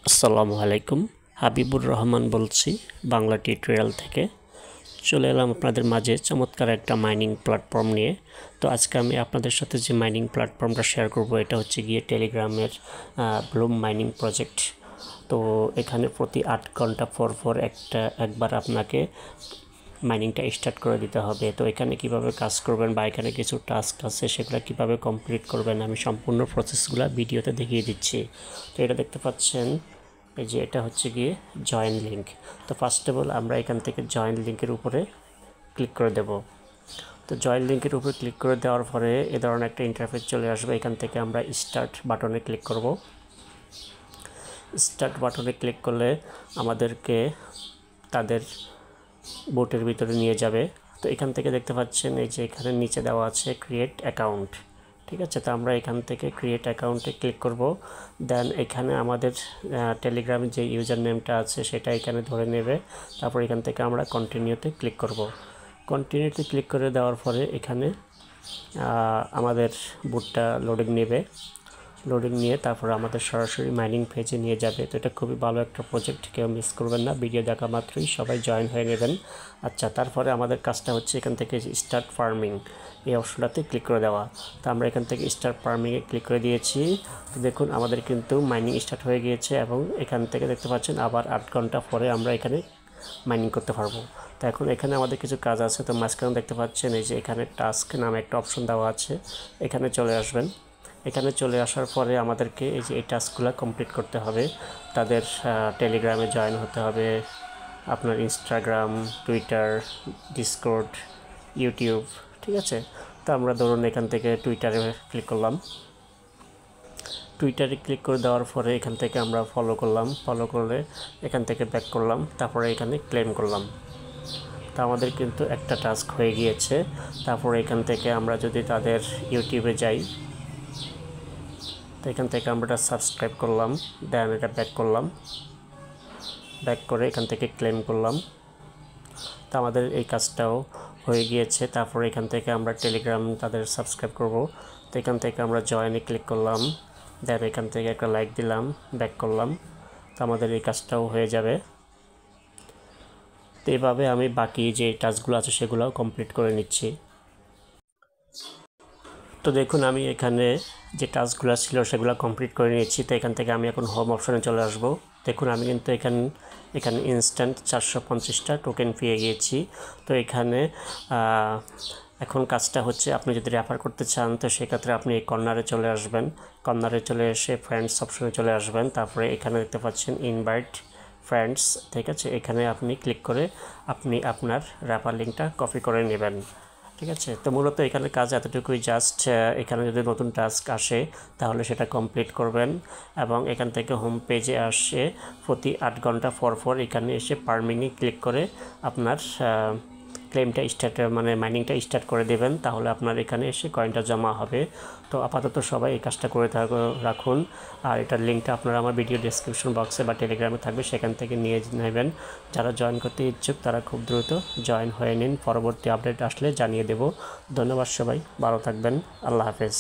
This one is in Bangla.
আসসালামু আলাইকুম। হাবিবুর রহমান বলছি বাংলা টিউটোরিয়াল থেকে। চলে এলাম আপনাদের মাঝে চমৎকার একটা মাইনিং প্ল্যাটফর্ম নিয়ে। তো আজকে আমি আপনাদের সাথে যে মাইনিং প্ল্যাটফর্মটা শেয়ার করব এটা হচ্ছে গিয়ে টেলিগ্রামের ব্লুম মাইনিং প্রজেক্ট। তো এখানে প্রতি 8 ঘন্টা পর একবার আপনাকে মাইনিংটা স্টার্ট করে দিতে হবে। তো এখানে কিভাবে কাজ করবেন বা এখানে কিছু টাস্ক আছে সেগুলো কিভাবে কমপ্লিট করবেন আমি সম্পূর্ণ প্রসেসগুলো ভিডিওতে দেখিয়ে দিচ্ছি। তো এটা দেখতে পাচ্ছেন, এই যে এটা হচ্ছে গিয়ে জয়েন লিঙ্ক। তো ফার্স্ট অফ অল আমরা এখান থেকে জয়েন লিঙ্কের উপরে ক্লিক করে দেব। তো জয়েন লিঙ্কের উপরে ক্লিক করে দেওয়ার পরে এ ধরনের একটা ইন্টারফেস চলে আসবে। এখান থেকে আমরা স্টার্ট বাটনে ক্লিক করব। স্টার্ট বাটনে ক্লিক করলে আমাদেরকে তাদের বোটের ভিতরে নিয়ে যাবে। তো এখান থেকে দেখতে পাচ্ছেন এই যে এখানে নিচে দেওয়া আছে ক্রিয়েট অ্যাকাউন্ট। ঠিক আছে, তো আমরা এখান থেকে ক্রিয়েট অ্যাকাউন্টে ক্লিক করব। দেন এখানে আমাদের টেলিগ্রামে যে ইউজার নেমটা আছে সেটা এখানে ধরে নেবে। তারপর এখান থেকে আমরা কন্টিনিউতে ক্লিক করব। কন্টিনিউতে ক্লিক করে দেওয়ার পরে এখানে আমাদের বুটটা লোডিং নেবে। লোডিং নিয়ে তারপর আমাদের সরাসরি মাইনিং পেজে নিয়ে যাবে। তো এটা খুবই ভালো একটা প্রজেক্ট, কেউ মিস করবেন না। ভিডিও দেখা মাত্রই সবাই জয়েন হয়ে নেবেন। আচ্ছা, তারপরে আমাদের কাজটা হচ্ছে এখান থেকে স্টার্ট ফার্মিং এই অপশনটাতে ক্লিক করে দেওয়া। তো আমরা এখান থেকে স্টার্ট ফার্মিংয়ে ক্লিক করে দিয়েছি। তো দেখুন আমাদের কিন্তু মাইনিং স্টার্ট হয়ে গিয়েছে এবং এখান থেকে দেখতে পাচ্ছেন আবার 8 ঘন্টা পরে আমরা এখানে মাইনিং করতে পারবো। তো এখন এখানে আমাদের কিছু কাজ আছে। তো মাঝখানে দেখতে পাচ্ছেন এই যে এখানে টাস্ক নামে একটা অপশন দেওয়া আছে, এখানে চলে আসবেন। এখানে চলে আসার পরে আমাদেরকে এই যে এই টাস্কগুলো কমপ্লিট করতে হবে। তাদের টেলিগ্রামে জয়েন হতে হবে, আপনার ইনস্টাগ্রাম, টুইটার, ডিসকর্ড, ইউটিউব। ঠিক আছে, তো আমরা ধরুন এখান থেকে টুইটারে ক্লিক করলাম। টুইটারে ক্লিক করে দেওয়ার পরে এখান থেকে আমরা ফলো করলাম। ফলো করলে এখান থেকে ব্যাক করলাম, তারপরে এখানে ক্লেম করলাম। তো আমাদের কিন্তু একটা টাস্ক হয়ে গিয়েছে। তারপরে এখান থেকে আমরা যদি তাদের ইউটিউবে যাই, তো এখান থেকে আমরা এটা সাবস্ক্রাইব করলাম। দেন এটা ব্যাক করলাম, ব্যাক করে এখান থেকে ক্লেম করলাম। তো আমাদের এই কাজটাও হয়ে গিয়েছে। তারপরে এখান থেকে আমরা টেলিগ্রাম তাদের সাবস্ক্রাইব করব। তো এখান থেকে আমরা জয়েনে ক্লিক করলাম। দেন এখান থেকে একটা লাইক দিলাম, ব্যাক করলাম। তো আমাদের এই কাজটাও হয়ে যাবে। তো এইভাবে আমি বাকি যে টাস্কগুলো আছে সেগুলোও কমপ্লিট করে নিচ্ছি। তো দেখুন আমি এখানে যে টাস্কগুলো ছিল সেগুলো কমপ্লিট করে নিয়েছি। তো এখান থেকে আমি এখন হোম অপশনে চলে আসব। দেখুন আমি কিন্তু এখানে ইনস্ট্যান্ট 450টা টোকেন পেয়ে গিয়েছি। তো এখানে এখন কাজটা হচ্ছে আপনি যদি রেফার করতে চান তো সেক্ষেত্রে আপনি এই কর্নারে চলে আসবেন। কর্নারে চলে এসে ফ্রেন্ডস অপশনে চলে আসবেন। তারপরে এখানে দেখতে পাচ্ছেন ইনভাইট ফ্রেন্ডস। ঠিক আছে, এখানে আপনি ক্লিক করে আপনি আপনার রেফার লিঙ্কটা কপি করে নেবেন। ঠিক আছে, তো মূলত এখানে কাজ এতটুকুই। জাস্ট এখানে যদি নতুন টাস্ক আসে তাহলে সেটা কমপ্লিট করবেন এবং এখান থেকে হোম পেজে আসে প্রতি 8 ঘন্টা পর এখানে এসে ফার্মিংয়ে ক্লিক করে আপনার ক্লেমটা মাইনিংটা স্টার্ট করে দেবেন। তাহলে আপনার এখানে এসে কয়েনটা জমা হবে। তো আপাতত সবাই এই কাজটা করে রাখুন। আর এটার লিঙ্কটা আপনারা আমার ভিডিও ডেসক্রিপশন বক্সে বা টেলিগ্রামে থাকবে, সেখান থেকে নিয়ে নেবেন। যারা জয়েন করতে ইচ্ছুক তারা খুব দ্রুত জয়েন হয়ে নিন। পরবর্তী আপডেট আসলে জানিয়ে দেব। ধন্যবাদ সবাই, ভালো থাকবেন। আল্লাহ হাফেজ।